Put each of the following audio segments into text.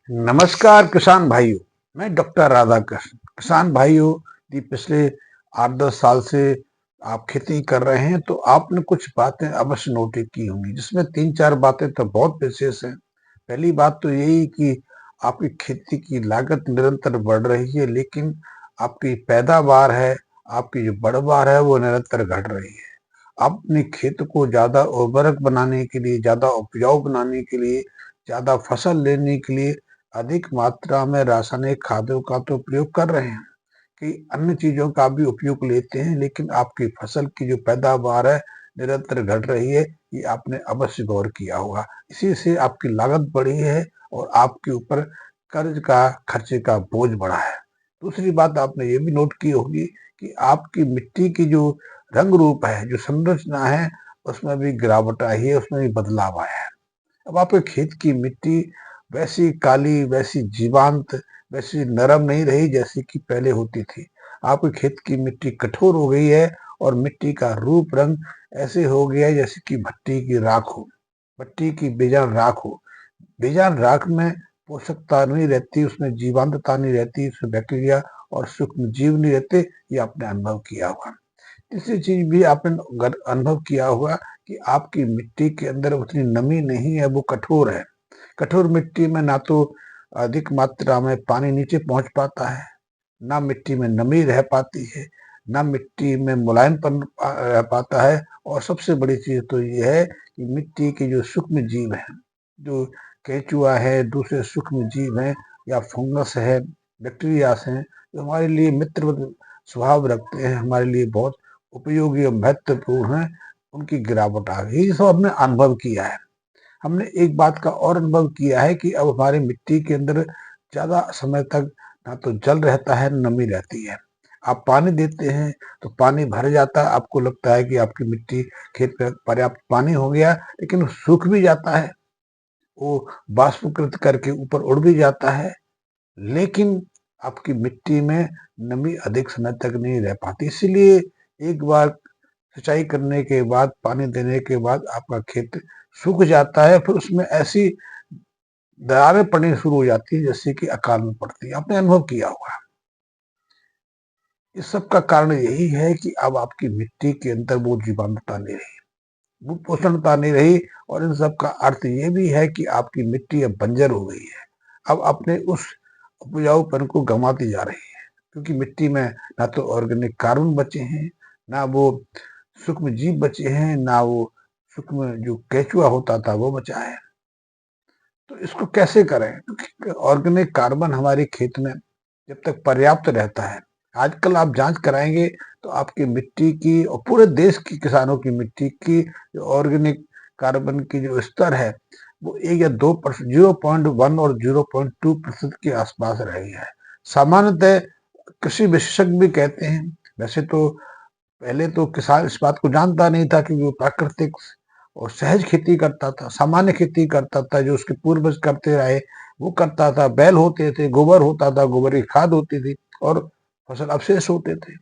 नमस्कार किसान भाइयों। मैं डॉक्टर राधाकृष्ण। किसान भाइयों, जी पिछले 8-10 साल से आप खेती कर रहे हैं तो आपने कुछ बातें अवश्य नोट की होंगी, जिसमें 3-4 बातें तो बहुत विशेष हैं। पहली बात तो यही कि आपकी खेती की लागत निरंतर बढ़ रही है, लेकिन आपकी पैदावार है, आपकी जो पैदावार है वो निरंतर घट रही है। आप अपने खेत को ज्यादा उर्वरक बनाने के लिए, ज्यादा उपजाऊ बनाने के लिए, ज्यादा फसल लेने के लिए अधिक मात्रा में रासायनिक खादों का तो प्रयोग कर रहे हैं कि अन्य चीजों का भी उपयोग लेते हैं, लेकिन आपकी फसल की जो पैदावार है निरंतर घट रही है। ये आपने अवश्य गौर किया होगा। इसी से आपकी लागत बढ़ी है और आपके ऊपर कर्ज का, खर्चे का बोझ बढ़ा है। दूसरी बात आपने ये भी नोट की होगी कि आपकी मिट्टी की जो रंग रूप है, जो संरचना है, उसमें भी गिरावट आई है, उसमें भी बदलाव आया है। अब आपके खेत की मिट्टी वैसी काली, वैसी जीवांत, वैसी नरम नहीं रही जैसी कि पहले होती थी। आपके खेत की मिट्टी कठोर हो गई है और मिट्टी का रूप रंग ऐसे हो गया है जैसे कि भट्टी की राख हो, भट्टी की बेजान राख हो। बेजान राख में पोषकता नहीं रहती, उसमें जीवांतता नहीं रहती, उसमें बैक्टीरिया और सूक्ष्म जीव नहीं रहते। ये आपने अनुभव किया होगा। तीसरी चीज भी आपने अनुभव किया होगा कि आपकी मिट्टी के अंदर उतनी नमी नहीं है, वो कठोर है। कठोर मिट्टी में ना तो अधिक मात्रा में पानी नीचे पहुंच पाता है, ना मिट्टी में नमी रह पाती है, ना मिट्टी में मुलायमपन रह पाता है। और सबसे बड़ी चीज तो ये है कि मिट्टी के जो सूक्ष्म जीव हैं, जो केचुआ है, दूसरे सूक्ष्म जीव हैं, या फंगस है, बैक्टीरिया हैं, जो हमारे लिए मित्र स्वभाव रखते हैं, हमारे लिए बहुत उपयोगी और महत्वपूर्ण है, उनकी गिरावट आ गई। ये सब हमने अनुभव किया है। हमने एक बात का और अनुभव किया है कि अब हमारी मिट्टी के अंदर ज्यादा समय तक ना तो जल रहता है, न नमी रहती है। आप पानी देते हैं तो पानी भर जाता है, आपको लगता है कि आपकी मिट्टी, खेत में पर्याप्त पानी हो गया, लेकिन वो सूख भी जाता है, वो बाष्पीकृत करके ऊपर उड़ भी जाता है, लेकिन आपकी मिट्टी में नमी अधिक समय तक नहीं रह पाती। इसीलिए एक बार सिंचाई करने के बाद, पानी देने के बाद आपका खेत सूख जाता है, फिर उसमें ऐसी दरारें पड़नी शुरू हो जाती है जैसे कि अकाल में पड़ती है। आपने अनुभव किया होगा। इस सब का कारण यही है कि अब आपकी मिट्टी के अंदर वो जीवाणुता नहीं रही, वो पोषणता नहीं रही। और इन सब का अर्थ ये भी है कि आपकी मिट्टी अब बंजर हो गई है। अब अपने उस उपजाऊपन को गंवाती जा रही है, क्योंकि मिट्टी में ना तो ऑर्गेनिक कार्बन बचे हैं, ना वो सूक्ष्म जीव बचे हैं, ना वो सूक्ष्म जो केचुआ होता था वो बचा है। तो इसको कैसे करें? क्योंकि ऑर्गेनिक कार्बन हमारे खेत में जब तक पर्याप्त रहता है, आजकल आप जांच कराएंगे तो आपकी मिट्टी की और पूरे देश की किसानों की मिट्टी की जो ऑर्गेनिक कार्बन की जो स्तर है, वो 1 या 2%, 0.1 और 0.2% के आसपास रह गया है। सामान्यतः कृषि विशेषज्ञ भी कहते हैं, वैसे तो पहले तो किसान इस बात को जानता नहीं था, क्योंकि वो प्राकृतिक और सहज खेती करता था, सामान्य खेती करता था, जो उसके पूर्वज करते रहे वो करता था। बैल होते थे, गोबर होता था, गोबर की खाद होती थी, और फसल अवशेष होते थे,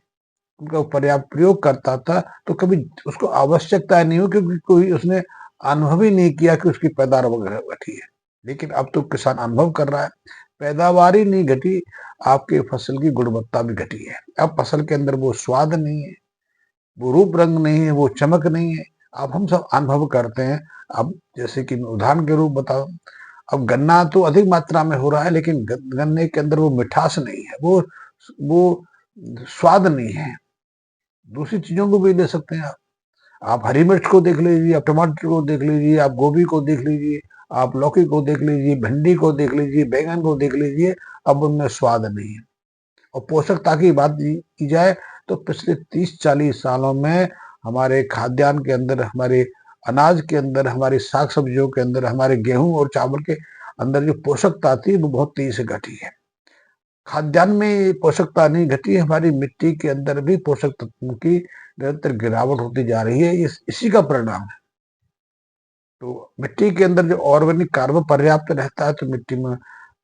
उनका पर्याप्त प्रयोग करता था। तो कभी उसको आवश्यकता नहीं हो, क्योंकि कोई उसने अनुभव ही नहीं किया कि उसकी पैदावार वगैरह घटी है। लेकिन अब तो किसान अनुभव कर रहा है, पैदावार ही नहीं घटी, आपके फसल की गुणवत्ता भी घटी है। अब फसल के अंदर वो स्वाद नहीं है, वो रूप रंग नहीं है, वो चमक नहीं है। अब हम सब अनुभव करते हैं। अब जैसे कि मैं उदाहरण के रूप बताऊं, अब गन्ना तो अधिक मात्रा में हो रहा है, लेकिन गन्ने के अंदर वो मिठास नहीं है, वो स्वाद नहीं है। दूसरी चीजों को भी ले सकते हैं आप हरी मिर्च को देख लीजिए, आप टमाटर को देख लीजिए, आप गोभी को देख लीजिए, आप लौकी को देख लीजिए, भिंडी को देख लीजिए, बैंगन को देख लीजिए। अब उनमें स्वाद नहीं है। और पोषकता की बात की जाए तो पिछले 30-40 सालों में हमारे खाद्यान्न के अंदर, हमारे अनाज के अंदर, हमारी साग सब्जियों के अंदर, हमारे गेहूं और चावल के अंदर जो पोषकता थी वो बहुत तेजी से घटी है। खाद्यान्न में पोषकता नहीं घटी, हमारी मिट्टी के अंदर भी पोषक तत्वों की निरंतर गिरावट होती जा रही है। इसी का परिणाम है। तो मिट्टी के अंदर जो ऑर्गेनिक कार्बन पर्याप्त रहता है तो मिट्टी में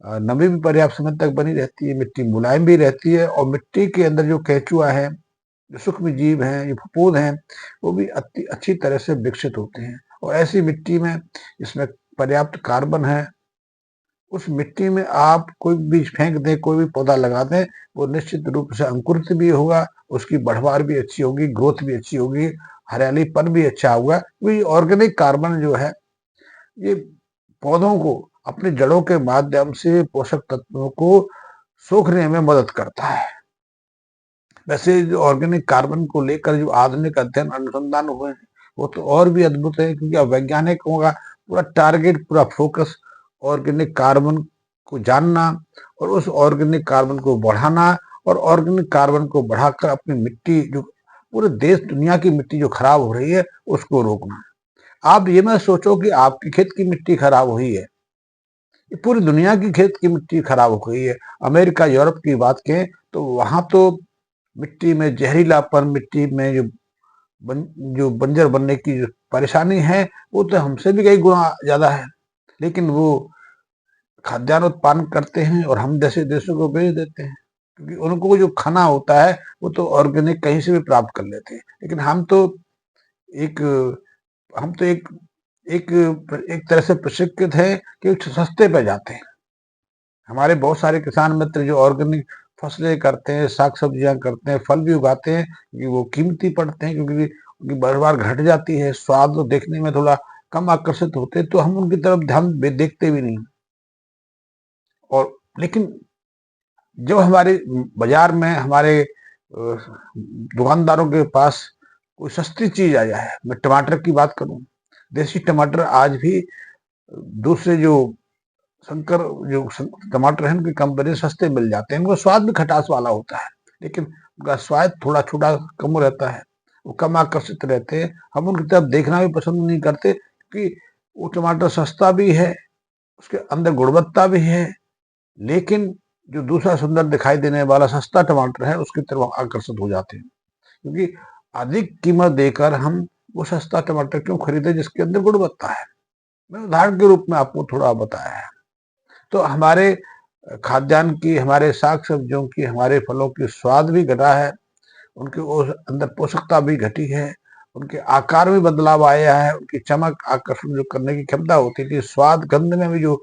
नमी भी पर्याप्त समय तक बनी रहती है, मिट्टी मुलायम भी रहती है, और मिट्टी के अंदर जो केचुआ है, जो सूक्ष्म जीव हैं, जो फफूंद हैं, वो भी अच्छी तरह से विकसित होते हैं। और ऐसी मिट्टी में इसमें पर्याप्त कार्बन है, उस मिट्टी में आप कोई बीज फेंक दें, कोई भी पौधा लगा दें, वो निश्चित रूप से अंकुरित भी होगा, उसकी बढ़वार भी अच्छी होगी, ग्रोथ भी अच्छी होगी, हरियालीपन भी अच्छा होगा। क्योंकि ऑर्गेनिक कार्बन जो है ये पौधों को अपनी जड़ों के माध्यम से पोषक तत्वों को सोखने में मदद करता है। वैसे जो ऑर्गेनिक कार्बन को लेकर जो आधुनिक अध्ययन अनुसंधान हुए हैं वो तो और भी अद्भुत है, क्योंकि अब वैज्ञानिकों का पूरा टारगेट, पूरा फोकस ऑर्गेनिक कार्बन को जानना और उस ऑर्गेनिक कार्बन को बढ़ाना, और ऑर्गेनिक कार्बन को बढ़ाकर अपनी मिट्टी, जो पूरे देश दुनिया की मिट्टी जो खराब हो रही है, उसको रोकना। आप ये मत सोचो कि आपके खेत की मिट्टी खराब हुई है, ये पूरी दुनिया की खेत की मिट्टी खराब हो गई है। अमेरिका, यूरोप की बात करें तो वहां तो मिट्टी में जहरीलापन, मिट्टी में जो बंजर बनने की जो परेशानी है वो तो हमसे भी कई गुना ज्यादा है, लेकिन वो खाद्यान्न उत्पादन करते हैं और हम जैसे देशों को बेच देते हैं, क्योंकि उनको जो खाना होता है वो तो ऑर्गेनिक कहीं से भी प्राप्त कर लेते हैं। लेकिन एक हम तो एक एक तरह से प्रशिक्षित है कि सस्ते पे जाते हैं। हमारे बहुत सारे किसान मित्र जो ऑर्गेनिक फसलें करते हैं, साग सब्जियां करते हैं, फल भी उगाते हैं, क्योंकि वो कीमती पड़ते हैं, क्योंकि उनकी पैदावार घट जाती है, स्वाद तो देखने में थोड़ा कम आकर्षित होते हैं, तो हम उनकी तरफ ध्यान देखते भी नहीं। और लेकिन जब हमारे बाजार में हमारे दुकानदारों के पास कोई सस्ती चीज आ जाए, मैं टमाटर की बात करूं, देसी टमाटर आज भी दूसरे जो संकर जो टमाटर है उनकी कंपनी सस्ते मिल जाते हैं, उनका स्वाद भी खटास वाला होता है, लेकिन उनका स्वाद थोड़ा छोटा कम रहता है, वो कम आकर्षित रहते हैं, हम उनकी तरफ देखना भी पसंद नहीं करते, क्योंकि वो टमाटर सस्ता भी है, उसके अंदर गुणवत्ता भी है, लेकिन जो दूसरा सुंदर दिखाई देने वाला सस्ता टमाटर है उसकी तरफ आकर्षित हो जाते हैं, क्योंकि अधिक कीमत देकर हम वो सस्ता टमाटर क्यों खरीदे जिसके अंदर गुणवत्ता है। मैं उदाहरण के रूप में आपको थोड़ा बताया है। तो हमारे खाद्यान्न की, हमारे साग सब्जियों की, हमारे फलों की स्वाद भी घटा है, उनके अंदर पोषकता भी घटी है, उनके आकार में बदलाव आया है, उनकी चमक, आकर्षण जो करने की क्षमता होती थी, स्वाद, गंध में भी जो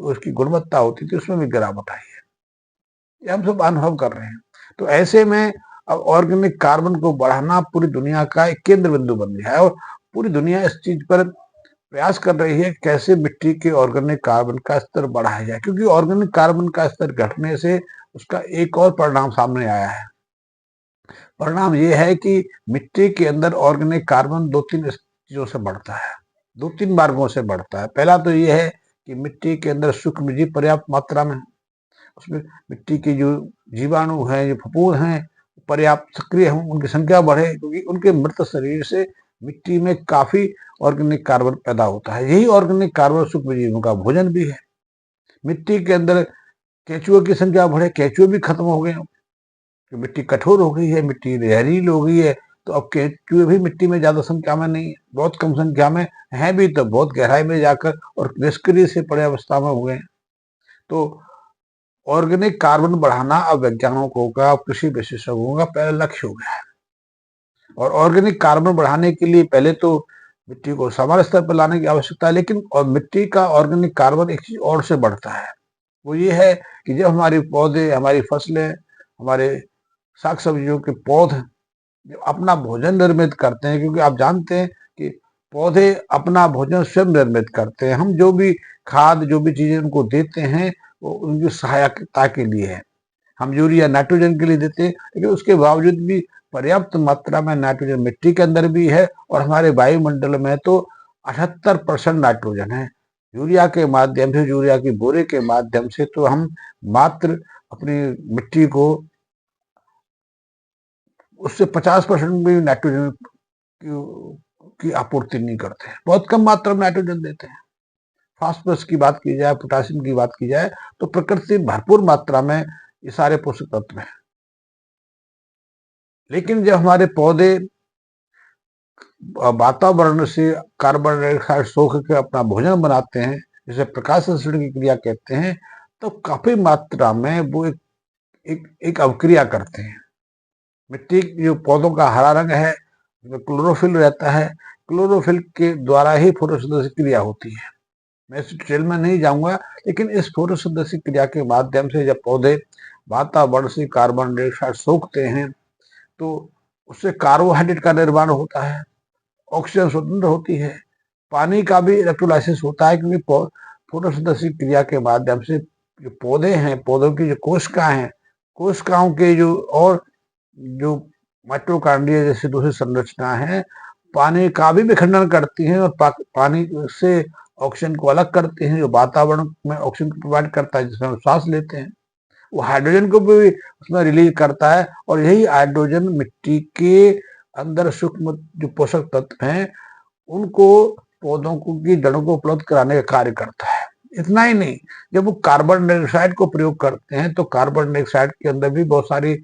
उसकी गुणवत्ता होती थी उसमें भी गिरावट आई है। ये हम सब अनुभव कर रहे हैं। तो ऐसे में अब ऑर्गेनिक कार्बन को बढ़ाना पूरी दुनिया का एक केंद्र बिंदु बन गया है, और पूरी दुनिया इस चीज पर प्रयास कर रही है कैसे मिट्टी के ऑर्गेनिक कार्बन का स्तर बढ़ाया जाए, क्योंकि ऑर्गेनिक कार्बन का स्तर घटने से उसका एक और परिणाम सामने आया है। परिणाम ये है कि मिट्टी के अंदर ऑर्गेनिक कार्बन दो तीन चीजों से बढ़ता है, दो तीन मार्गों से बढ़ता है। पहला तो ये है कि मिट्टी के अंदर सूक्ष्म जीव पर्याप्त मात्रा में, उसमें मिट्टी के जो जीवाणु हैं, जो फफूंद हैं, पर्याप्त सक्रिय हों, उनकी संख्या बढ़े, क्योंकि उनके मृत शरीर से मिट्टी में काफी ऑर्गेनिक कार्बन पैदा होता है। यही ऑर्गेनिक कार्बन सूक्ष्म जीवों का भोजन भी है। मिट्टी के अंदर केंचुओं की संख्या बढ़े, केंचुए भी खत्म हो गए, मिट्टी कठोर हो गई है, मिट्टी जहरीली हो गई है, तो अब केंचुए भी मिट्टी में ज्यादा संख्या में नहीं है, बहुत कम संख्या में है भी तो बहुत गहराई में जाकर और निष्क्रिय से पड़े अवस्था में हो गए। तो ऑर्गेनिक कार्बन बढ़ाना अब वैज्ञानिकों का, कृषि विशेषज्ञों का पहला लक्ष्य हो गया है। और ऑर्गेनिक कार्बन बढ़ाने के लिए पहले तो मिट्टी को समान स्तर पर लाने की आवश्यकता है, लेकिन और मिट्टी का ऑर्गेनिक कार्बन एक चीज और से बढ़ता है, वो ये है कि जब हमारे पौधे, हमारी फसलें, हमारे साग सब्जियों के पौधे जब अपना भोजन निर्मित करते हैं, क्योंकि आप जानते हैं कि पौधे अपना भोजन स्वयं निर्मित करते हैं, हम जो भी खाद, जो भी चीजें उनको देते हैं वो उनकी सहायता के लिए है। हम यूरिया, नाइट्रोजन के लिए देते हैं, लेकिन उसके बावजूद भी पर्याप्त मात्रा में नाइट्रोजन मिट्टी के अंदर भी है, और हमारे वायुमंडल में तो 78% नाइट्रोजन है। यूरिया के माध्यम से, यूरिया की बोरे के माध्यम से तो हम मात्र अपनी मिट्टी को उससे 50% भी नाइट्रोजन की आपूर्ति नहीं करते हैं, बहुत कम मात्रा में नाइट्रोजन देते हैं। फास्फोरस की बात की जाए, पोटासियम की बात की जाए, तो प्रकृति भरपूर मात्रा में ये सारे पोषक तत्व हैं। लेकिन जब हमारे पौधे वातावरण से कार्बन डाइऑक्साइड सोख के अपना भोजन बनाते हैं, जिसे प्रकाश संश्लेषण की क्रिया कहते हैं, तो काफी मात्रा में वो एक अवक्रिया करते हैं। मिट्टी जो पौधों का हरा रंग है, क्लोरोफिल रहता है, क्लोरोफिल के द्वारा ही फोटोसिंथेसिस क्रिया होती है। मैं इस डिटेल में नहीं जाऊंगा, लेकिन इस फोटोसिंथेसिस क्रिया के माध्यम से जब पौधे वातावरण से कार्बन डाइऑक्साइड सोखते हैं तो उससे कार्बोहाइड्रेट का निर्माण होता है, ऑक्सीजन स्वतंत्र होती है, पानी का भी इलेक्ट्रोलाइसिस होता है, क्योंकि फोटोसिंथेसिस क्रिया के माध्यम से जो पौधे हैं, पौधों की जो कोशिकाएं हैं, कोशिकाओं के जो और जो माइटोकॉन्ड्रिया जैसी दूसरी संरचना है, पानी का भी विखंडन करती हैं और पानी से ऑक्सीजन को अलग करते हैं, जो वातावरण में ऑक्सीजन को प्रोवाइड करता है, जिसमें हम सांस लेते हैं। वो हाइड्रोजन को भी उसमें रिलीज करता है, और यही हाइड्रोजन मिट्टी के अंदर सूक्ष्म जो पोषक तत्व हैं उनको पौधों को की जड़ों को उपलब्ध कराने का कार्य करता है। इतना ही नहीं, जब वो कार्बन डाइऑक्साइड को प्रयोग करते हैं तो कार्बन डाइऑक्साइड के अंदर भी बहुत सारी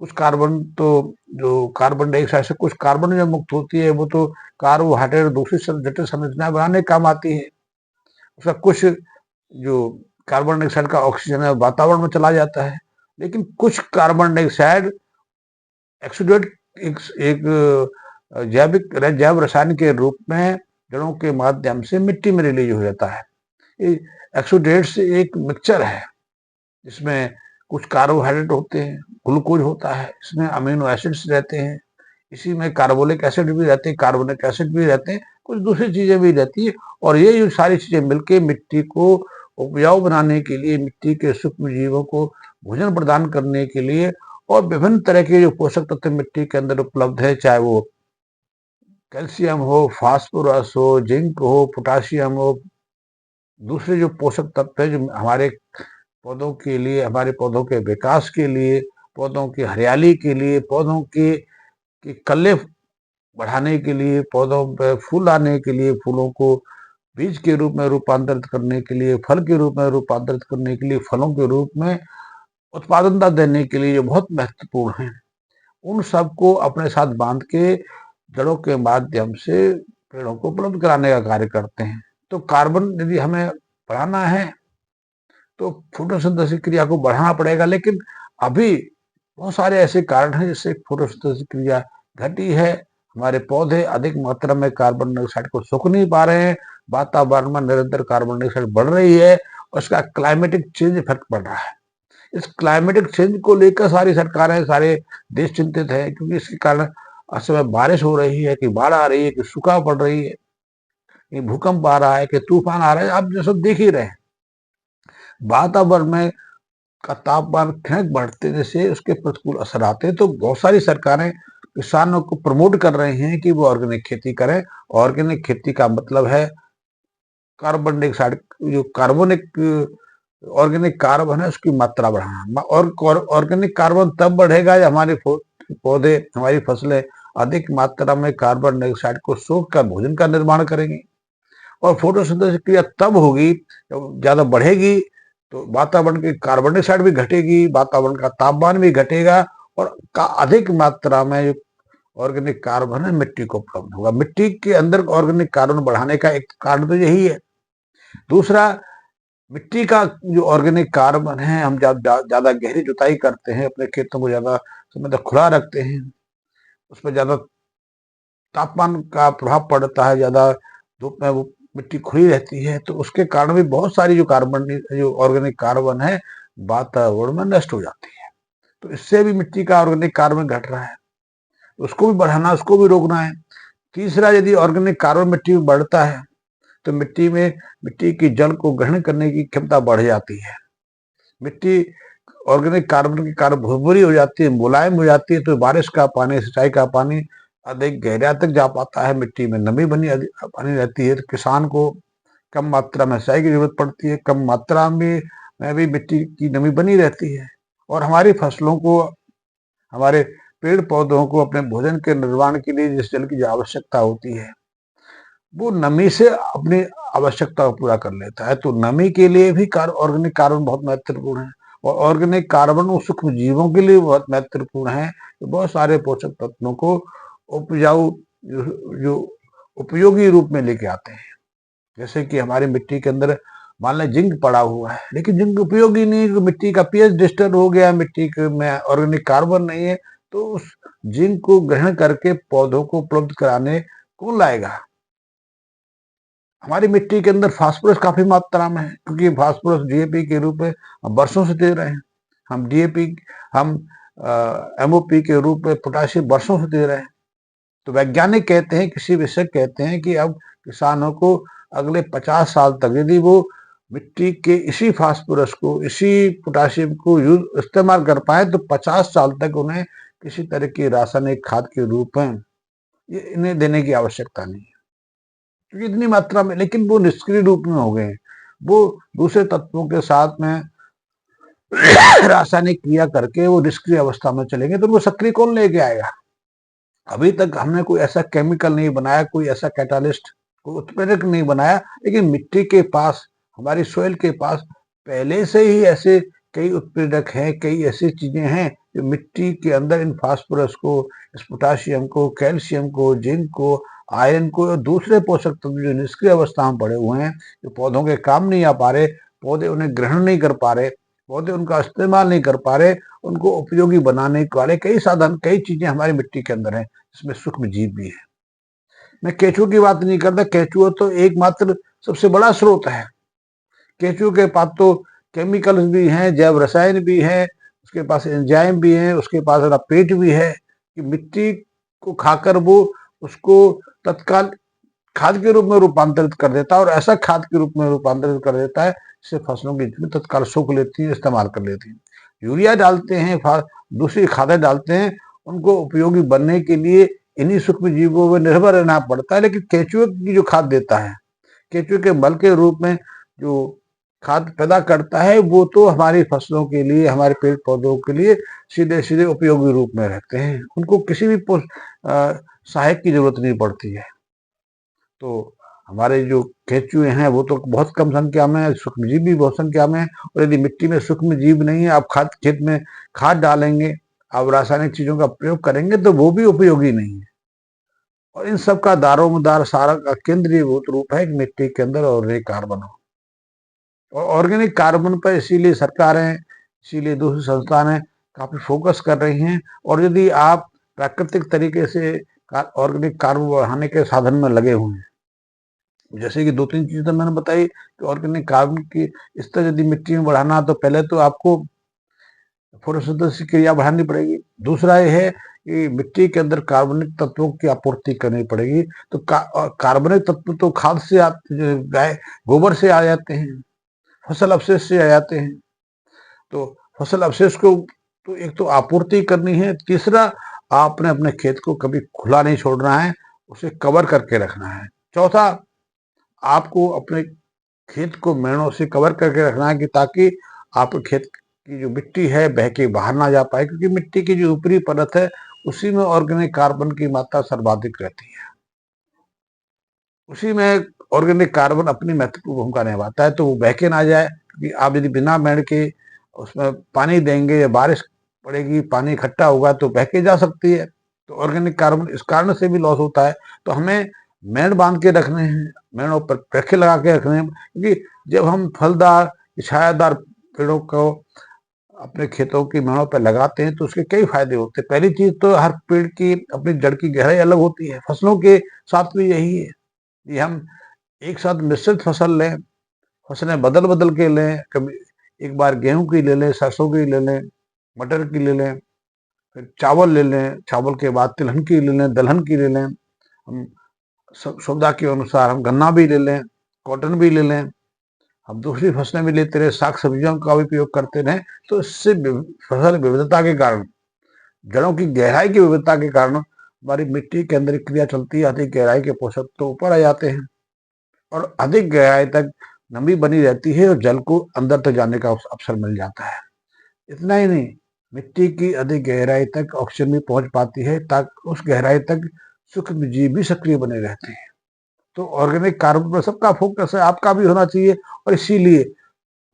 कुछ कार्बन, तो जो कार्बन डाइऑक्साइड से कुछ कार्बन जब मुक्त होती है वो तो कार्बोहाइड्रेट दूसरी जटिल संरचनाएं बनाने काम आती है। उसका कुछ जो कार्बन डाइऑक्साइड का ऑक्सीजन है वातावरण में चला जाता है, लेकिन कुछ कार्बन डाइऑक्साइड एक्सुडेट एक जैविक जैव रसायन के रूप में जड़ों के माध्यम से मिट्टी में रिलीज हो जाता है। एक्सुडेट्स एक मिक्सचर है जिसमें कुछ कार्बोहाइड्रेट होते हैं, ग्लूकोज होता है, इसमें अमीनो एसिड्स रहते हैं, इसी में कार्बोलिक एसिड भी रहते हैं, कार्बोनिक एसिड भी रहते हैं, कुछ दूसरी चीजें भी रहती है, और ये जो सारी चीजें मिलकर मिट्टी को उपजाऊ बनाने के लिए, मिट्टी के सूक्ष्म जीवों को भोजन प्रदान करने के लिए, और विभिन्न तरह के जो पोषक तत्व मिट्टी के अंदर उपलब्ध है, चाहे वो कैल्शियम हो, फास्फोरस हो, जिंक हो, पोटाशियम हो, दूसरे जो पोषक तत्व है जो हमारे पौधों के लिए, हमारे पौधों के विकास के लिए, पौधों की हरियाली के लिए, पौधों की कल्ले बढ़ाने के लिए, पौधों पे फूल आने के लिए, फूलों को बीज के रूप में रूपांतरित करने के लिए, फल के रूप में रूपांतरित करने के लिए, फलों के रूप में उत्पादनता देने के लिए जो बहुत महत्वपूर्ण है, उन सबको अपने साथ बांध के जड़ों के माध्यम से पेड़ों को उपलब्ध कराने का कार्य करते हैं। तो कार्बन यदि हमें बढ़ाना है तो फोटोसिंथेसिस क्रिया को बढ़ाना पड़ेगा, लेकिन अभी बहुत सारे ऐसे कारण हैं जिससे फोटोसिंथेसिस क्रिया घटी है। हमारे पौधे अधिक मात्रा में कार्बन डाइऑक्साइड को सोख नहीं पा रहे हैं, वातावरण में निरंतर कार्बन डाइऑक्साइड बढ़ रही है, और उसका क्लाइमेटिक चेंज इफेक्ट पड़ रहा है। इस क्लाइमेटिक चेंज को लेकर सारी सरकारें, सारे देश चिंतित है, क्योंकि इसके कारण असमय बारिश हो रही है, कि बाढ़ आ रही है, कि सूखा पड़ रही है, कि भूकंप आ रहा है, कि तूफान आ रहा है, आप जो सब देख ही रहे हैं। वातावरण में का तापमान खैक बढ़ते से उसके प्रतिकूल असर आते हैं, तो बहुत सारी सरकारें किसानों को प्रमोट कर रही हैं कि वो ऑर्गेनिक खेती करें। ऑर्गेनिक खेती का मतलब है कार्बन डाइऑक्साइड, जो कार्बोनिक ऑर्गेनिक कार्बन है उसकी मात्रा बढ़ाना, और ऑर्गेनिक कार्बन तब बढ़ेगा जब हमारे पौधे, हमारी फसलें अधिक मात्रा में कार्बन डाइऑक्साइड को सोख कर भोजन का निर्माण करेंगी। और फोटोसिंथेसिस क्रिया तब होगी जब ज्यादा बढ़ेगी तो वातावरण की कार्बन डाइऑक्साइड भी घटेगी, वातावरण का तापमान भी घटेगा, और अधिक मात्रा में ऑर्गेनिक कार्बन है मिट्टी को उपलब्ध होगा। मिट्टी के अंदर ऑर्गेनिक कार्बन बढ़ाने का एक कारण तो यही है। दूसरा, मिट्टी का जो ऑर्गेनिक कार्बन है, हम ज्यादा गहरी जुताई करते हैं, अपने खेतों को ज्यादा समय तक खुला रखते हैं, उसमें ज्यादा तापमान का प्रभाव पड़ता है, ज्यादा धूप में वो मिट्टी खुली रहती है, तो उसके कारण भी बहुत सारी जो ऑर्गेनिक कार्बन है वातावरण में नष्ट हो जाती है। तो इससे भी मिट्टी का ऑर्गेनिक कार्बन घट रहा है, उसको भी बढ़ाना, उसको भी रोकना है। तीसरा, यदि ऑर्गेनिक कार्बन मिट्टी में बढ़ता है तो मिट्टी की जल को ग्रहण करने की क्षमता बढ़ जाती है। मिट्टी ऑर्गेनिक कार्बन के कारण भुरभुरी हो जाती है, मुलायम हो जाती है, तो बारिश का पानी, सिंचाई का पानी अधिक गहराई तक जा पाता है। मिट्टी में नमी बनी रहती है, तो किसान को कम मात्रा में सिंचाई की जरूरत पड़ती है, कम मात्रा में भी मिट्टी की नमी बनी रहती है, और हमारी फसलों को, हमारे पेड़ पौधों को अपने भोजन के निर्माण के लिए जिस जल की जो आवश्यकता होती है वो नमी से अपनी आवश्यकता को पूरा कर लेता है। तो नमी के लिए भी ऑर्गेनिक कार्बन बहुत महत्वपूर्ण है, और ऑर्गेनिक कार्बन उन सूक्ष्म जीवों के लिए बहुत महत्वपूर्ण है, तो बहुत सारे पोषक तत्वों को उपजाऊ जो उपयोगी रूप में लेके आते हैं। जैसे कि हमारी मिट्टी के अंदर मान लें जिंक पड़ा हुआ है, लेकिन जिंक उपयोगी नहीं, तो मिट्टी का पीएच डिस्टर्ब हो गया, मिट्टी में ऑर्गेनिक कार्बन नहीं है, तो उस जिंक को ग्रहण करके पौधों को उपलब्ध कराने कौन लाएगा? हमारी मिट्टी के अंदर फास्फोरस काफी मात्रा में है, क्योंकि फास्फोरस डीएपी के रूप में हम वर्षों से दे रहे हैं। हम डीएपी हम एमओपी के रूप में पोटाशियम वर्षों से दे रहे हैं। तो वैज्ञानिक कहते हैं, कृषि विशेषज्ञ कहते हैं कि अब किसानों को अगले 50 साल तक यदि वो मिट्टी के इसी फास्फोरस को, इसी पोटाशियम को इस्तेमाल कर पाए तो 50 साल तक उन्हें किसी तरह की रासायनिक खाद के रूप में इन्हें देने की आवश्यकता नहीं है, क्योंकि इतनी मात्रा में, लेकिन वो निष्क्रिय रूप में हो गए हैं। वो दूसरे तत्वों के साथ में रासायनिक क्रिया करके वो निष्क्रिय अवस्था में चलेंगे, तो उनको सक्रिय कौन लेके आएगा? अभी तक हमने कोई ऐसा केमिकल नहीं बनाया, कोई ऐसा कैटालिस्ट, कोई उत्प्रेरक नहीं बनाया, लेकिन मिट्टी के पास, हमारी सोइल के पास पहले से ही ऐसे कई उत्प्रेरक हैं, कई ऐसी चीजें हैं जो मिट्टी के अंदर इन फास्फोरस को, इस पोटाशियम को, कैल्शियम को, जिंक को, आयरन को और दूसरे पोषक तत्व जो निष्क्रिय अवस्था में पड़े हुए हैं, जो पौधों के काम नहीं आ पा रहे, पौधे उन्हें ग्रहण नहीं कर पा रहे, पौधे उनका इस्तेमाल नहीं कर पा रहे, उनको उपयोगी बनाने वाले कई साधन, कई चीजें हमारी मिट्टी के अंदर हैं, इसमें सूक्ष्म जीव भी है। मैं केचुओं की बात नहीं करता, केचुआ तो एकमात्र सबसे बड़ा स्रोत है। केचुओं के पास तो केमिकल्स भी हैं, जैव रसायन भी है, उसके पास एंजाइम भी है, उसके पास पेट भी है कि मिट्टी को खाकर वो उसको तत्काल खाद के रूप में रूपांतरित कर देता है, और ऐसा खाद के रूप में रूपांतरित कर देता है जिससे फसलों की जमीन तत्काल सूख लेती है, इस्तेमाल कर लेती है। यूरिया डालते हैं, दूसरी खादें डालते हैं, उनको उपयोगी बनने के लिए इन्हीं सूक्ष्म जीवों पर निर्भर रहना पड़ता है। लेकिन केचुए की जो खाद देता है, केचुए के मल के रूप में जो खाद पैदा करता है, वो तो हमारी फसलों के लिए, हमारे पेड़ पौधों के लिए सीधे सीधे उपयोगी रूप में रहते हैं, उनको किसी भी सहायक की जरूरत नहीं पड़ती है। तो हमारे जो केचुए हैं वो तो बहुत कम संख्या में है, सूक्ष्म जीव भी बहुत संख्या में है, और यदि मिट्टी में सूक्ष्म जीव नहीं है, आप खेत में खाद डालेंगे, आप रासायनिक चीजों का प्रयोग करेंगे तो वो भी उपयोगी नहीं है। और इन सब का दारोमदार सारा का केंद्रीयभूत रूप है कि मिट्टी के अंदर ऑर्गेनिक कार्बन हो, और ऑर्गेनिक कार्बन पर इसीलिए सरकारें, इसीलिए दूसरी संस्थानें काफी फोकस कर रही हैं। और यदि आप प्राकृतिक तरीके से ऑर्गेनिक कार्बन बढ़ाने के साधन में लगे हुए हैं, जैसे कि 2-3 चीजें तो मैंने बताई कि ऑर्गेनिक कार्बन की स्तर यदि मिट्टी में बढ़ाना, तो पहले तो आपको फोटोसिंथेसिस की क्रिया बढ़ानी पड़ेगी। दूसरा ये है कि मिट्टी के अंदर कार्बनिक तत्वों की आपूर्ति करनी पड़ेगी। तो कार्बनिक तत्व तो खाद से गाय गोबर से आ जाते हैं, फसल अवशेष से आ जाते हैं। तो फसल अवशेष को तो एक तो आपूर्ति करनी है, तीसरा आपने अपने खेत को कभी खुला नहीं छोड़ना है, उसे कवर करके रखना है। चौथा, आपको अपने खेत को मेड़ों से कवर करके रखना है कि ताकि आपके खेत की जो मिट्टी है बह के बाहर ना जा पाए, क्योंकि मिट्टी की जो ऊपरी परत है उसी में ऑर्गेनिक कार्बन की मात्रा सर्वाधिक रहती है, उसी में ऑर्गेनिक कार्बन अपनी महत्वपूर्ण भूमिका निभाता है। तो वो बह के ना जाए, क्योंकि आप यदि बिना मेड़ के उसमें पानी देंगे या बारिश पड़ेगी, पानी इकट्ठा होगा तो बह के जा सकती है, तो ऑर्गेनिक कार्बन इस कारण से भी लॉस होता है। तो हमें मेड़ बांध के रखने हैं, मेड़ों पर पेखे लगा के रखने हैं, क्योंकि जब हम फलदार छायादार पेड़ों को अपने खेतों की मेड़ों पर लगाते हैं तो उसके कई फायदे होते हैं। पहली चीज तो हर पेड़ की अपनी जड़ की गहराई अलग होती है, फसलों के साथ भी यही है कि हम एक साथ मिश्रित फसल लें, फसलें बदल बदल के लें, कभी एक बार गेहूं की ले लें, सरसों की ले लें, मटर की ले लें, फिर चावल ले लें, चावल के बाद तिलहन की ले लें, दलहन की ले लें, हम सुविधा के अनुसार हम गन्ना भी ले लें, कॉटन भी ले लें, हम दूसरी फसलें भी लेते रहे, साग सब्जियों का भी उपयोग करते रहे। तो इससे फसल विविधता के कारण, जड़ों की गहराई की विविधता के कारण हमारी मिट्टी के अंदर क्रिया चलती है, अधिक गहराई के पोषक तो ऊपर आ जाते हैं और अधिक गहराई तक नमी बनी रहती है और जल को अंदर तक जाने का अवसर मिल जाता है। इतना ही नहीं, मिट्टी की अधिक गहराई तक ऑक्सीजन भी पहुंच पाती है, ताकि उस गहराई तक सूक्ष्म जीव भी सक्रिय बने रहते हैं। तो ऑर्गेनिक कार्बन पर सबका फोकस है, आपका भी होना चाहिए। और इसीलिए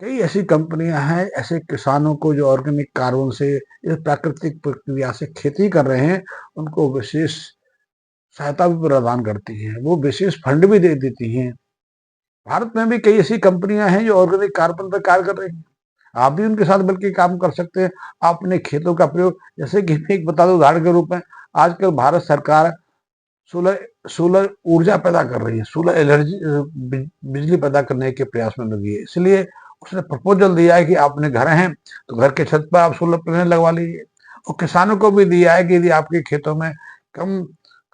कई ऐसी कंपनियां हैं, ऐसे किसानों को जो ऑर्गेनिक कार्बन से, इस प्राकृतिक प्रक्रिया से खेती कर रहे हैं, उनको विशेष सहायता भी प्रदान करती हैं, वो विशेष फंड भी दे देती हैं। भारत में भी कई ऐसी कंपनियां हैं जो ऑर्गेनिक कार्बन पर कार्य कर रही हैं, आप भी उनके साथ मिलकर काम कर सकते हैं। आप अपने खेतों का प्रयोग, जैसे कि मैं एक बता दूं उदाहरण के रूप में, आजकल भारत सरकार सोलर सोलर ऊर्जा पैदा कर रही है, सोलर एनर्जी बिजली पैदा करने के प्रयास में लगी है। इसलिए उसने प्रपोजल दिया है कि आपने घर हैं तो घर के छत पर आप सोलर पैनल लगवा लीजिए। और किसानों को भी दिया है कि यदि आपके खेतों में कम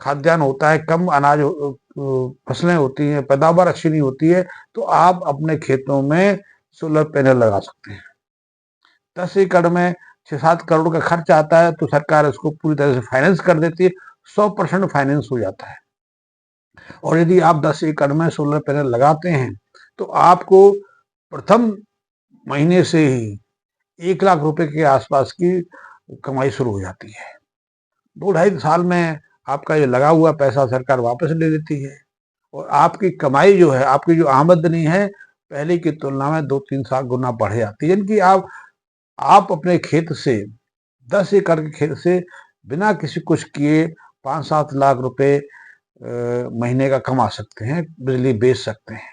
खाद्यान्न होता है, कम अनाज फसलें होती हैं, पैदावार अच्छी नहीं होती है, तो आप अपने खेतों में सोलर पैनल लगा सकते हैं। 10 एकड़ में 6-7 करोड़ का खर्च आता है तो सरकार इसको पूरी तरह से फाइनेंस कर देती है, 100% फाइनेंस हो जाता है। और यदि आप 10 एकड़ में सोलर पैनल लगाते हैं तो आपको प्रथम महीने से ही 1 लाख रुपए के आसपास की कमाई शुरू हो जाती है। 2-2.5 साल में आपका ये लगा हुआ पैसा सरकार वापस ले लेती है और आपकी कमाई जो है, आपकी जो आमदनी है, पहले की तुलना में 2-3 गुना बढ़ जाती है। यानी कि आप अपने खेत से 10 एकड़ के खेत से बिना किसी कुछ किए 5-7 लाख रुपए महीने का कमा सकते हैं, बिजली बेच सकते हैं।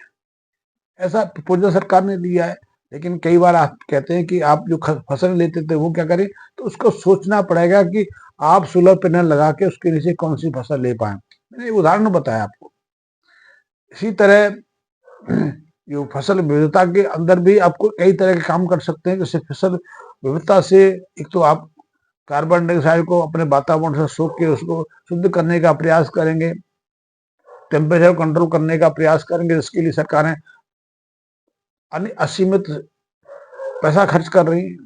ऐसा प्रपोजल सरकार ने दिया है। लेकिन कई बार आप कहते हैं कि आप जो फसल लेते थे वो क्या करें, तो उसको सोचना पड़ेगा कि आप सोलर पैनल लगा के उसके नीचे कौन सी फसल ले पाए। मैंने उदाहरण बताया आपको। इसी तरह जो फसल विविधता के अंदर भी आपको कई तरह के काम कर सकते हैं। जैसे फसल विविधता से एक तो आप कार्बन डाइऑक्साइड को अपने वातावरण से सोख के उसको शुद्ध करने का प्रयास करेंगे, टेम्परेचर कंट्रोल करने का प्रयास करेंगे। इसके लिए सरकारें असीमित पैसा खर्च कर रही है।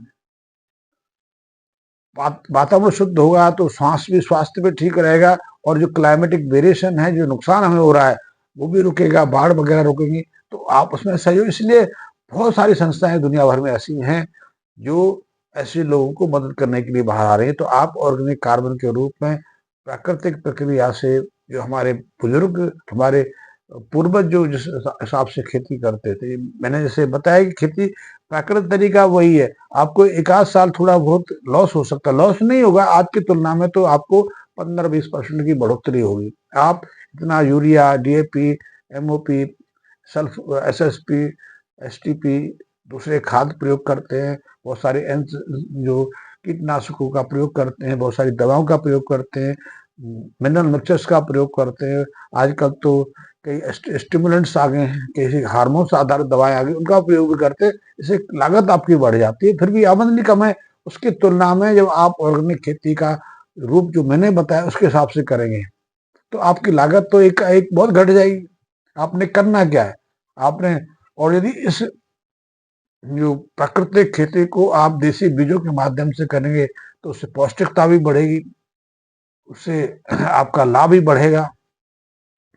वातावरण शुद्ध होगा तो स्वास्थ्य भी ठीक रहेगा और जो क्लाइमेटिक वेरिएशन है, जो नुकसान हमें हो रहा है, वो भी रुकेगा, बाढ़ वगैरह रुकेंगी। तो आप उसमें सहयोग, इसलिए बहुत सारी संस्थाएं दुनिया भर में ऐसी हैं जो ऐसे लोगों को मदद करने के लिए बाहर आ रही है। तो आप ऑर्गेनिक कार्बन के रूप में प्राकृतिक प्रक्रिया से, जो हमारे बुजुर्ग, हमारे पूर्वज जो जिस हिसाब से खेती करते थे, मैंने जैसे बताया कि खेती प्राकृतिक तरीका वही है। आपको 1-8 साल थोड़ा बहुत लॉस हो सकता है, लॉस नहीं होगा आज की तुलना में, तो आपको 15-20% की बढ़ोतरी होगी। आप इतना urea, DAP, MOP, sulph, SSP, STP, दूसरे खाद प्रयोग करते हैं, बहुत सारे जो कीटनाशकों का प्रयोग करते हैं, बहुत सारी दवाओं का प्रयोग करते हैं, मिनरल मिक्सचर्स का प्रयोग करते हैं। आजकल तो कई स्टिमुलेंट्स आ गए हैं, कई हार्मोन्स आधारित दवाएं आ गई, उनका उपयोग भी करते हैं। इससे लागत आपकी बढ़ जाती है, फिर भी आमदनी कम है उसकी तुलना में। जब आप ऑर्गेनिक खेती का रूप जो मैंने बताया उसके हिसाब से करेंगे तो आपकी लागत तो एक बहुत घट जाएगी। आपने करना क्या है, आपने, और यदि इस जो प्राकृतिक खेती को आप देसी बीजों के माध्यम से करेंगे तो उससे पौष्टिकता भी बढ़ेगी, उससे आपका लाभ भी बढ़ेगा,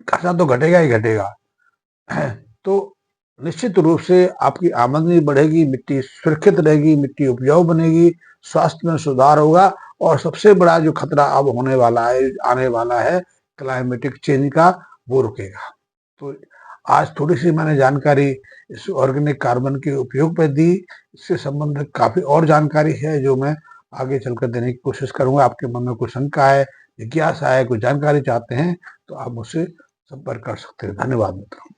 खर्चा तो घटेगा ही घटेगा। तो निश्चित रूप से आपकी आमदनी बढ़ेगी, मिट्टी सुरक्षित रहेगी, मिट्टी उपजाऊ बनेगी, स्वास्थ्य में सुधार होगा और सबसे बड़ा जो खतरा अब होने वाला है, आने वाला है, क्लाइमेटिक चेंज का, वो रुकेगा। तो आज थोड़ी सी मैंने जानकारी इस ऑर्गेनिक कार्बन के उपयोग पे दी। इससे संबंधित काफी और जानकारी है जो मैं आगे चलकर देने की कोशिश करूंगा। आपके मन में कोई शंका है, जिज्ञासा है, कोई जानकारी चाहते हैं तो आप मुझसे संपर्क कर सकते हैं। धन्यवाद मित्रों।